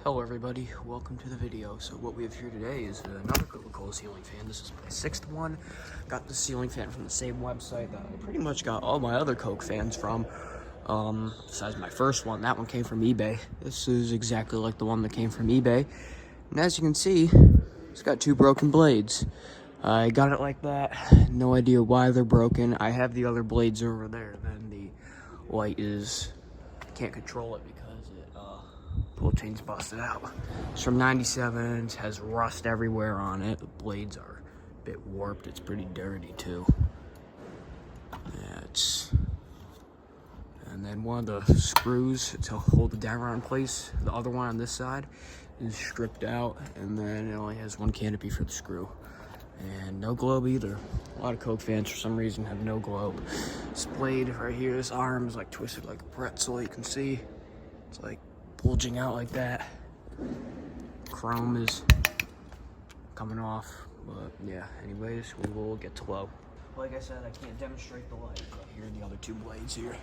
Hello everybody, welcome to the video. So what we have here today is another Coca ceiling fan. This is my 6th one. Got the ceiling fan from the same website that I pretty much got all my other Coke fans from. Besides my first one, that one came from eBay. This is exactly like the one that came from eBay. And as you can see, it's got 2 broken blades. I got it like that. No idea why they're broken. I have the other blades over there. Then the light is, can't control it because pull chain's busted out. It's from '97, it has rust everywhere on it. The blades are a bit warped, it's pretty dirty too. And then one of the screws to hold the down in place, the other one on this side is stripped out, and then it only has one canopy for the screw. And no globe either. A lot of Coke fans for some reason have no globe. This blade right here, this arm is like twisted like a pretzel, you can see. It's like bulging out like that. Chrome is coming off, but yeah, anyways, we will get to low. Like I said, I can't demonstrate the light, but here are the other 2 blades here.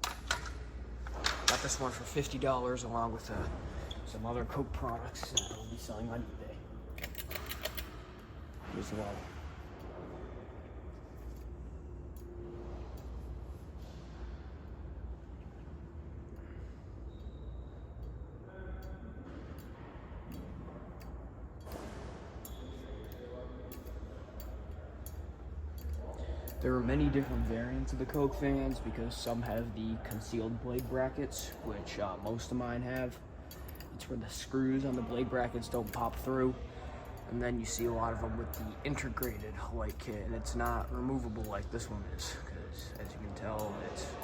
Got this one for $50 along with some other Coke products that I'll be selling on eBay. Here's the light. There are many different variants of the Coke fans because some have the concealed blade brackets, which most of mine have. It's where the screws on the blade brackets don't pop through. And then you see a lot of them with the integrated light kit, and it's not removable like this one is, because as you can tell,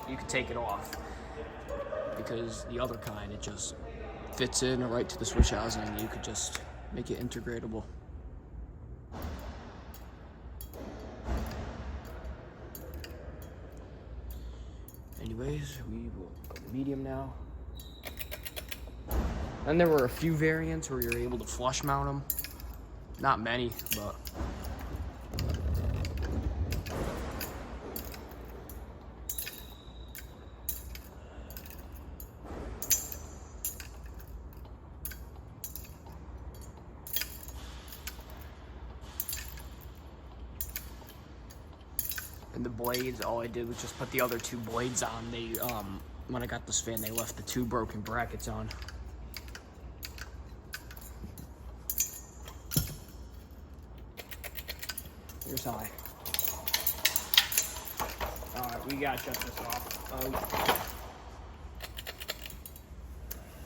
you can take it off. Because the other kind, it just fits in right to the switch housing, and you could just make it integratable. Anyways, we will go to medium now. And there were a few variants where you're able to flush mount them. Not many, but and the blades, all I did was just put the other 2 blades on. They when I got this fan, they left the 2 broken brackets on. Here's high. Alright, we gotta shut this off.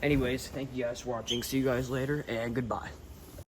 Anyways, thank you guys for watching. See you guys later, and goodbye.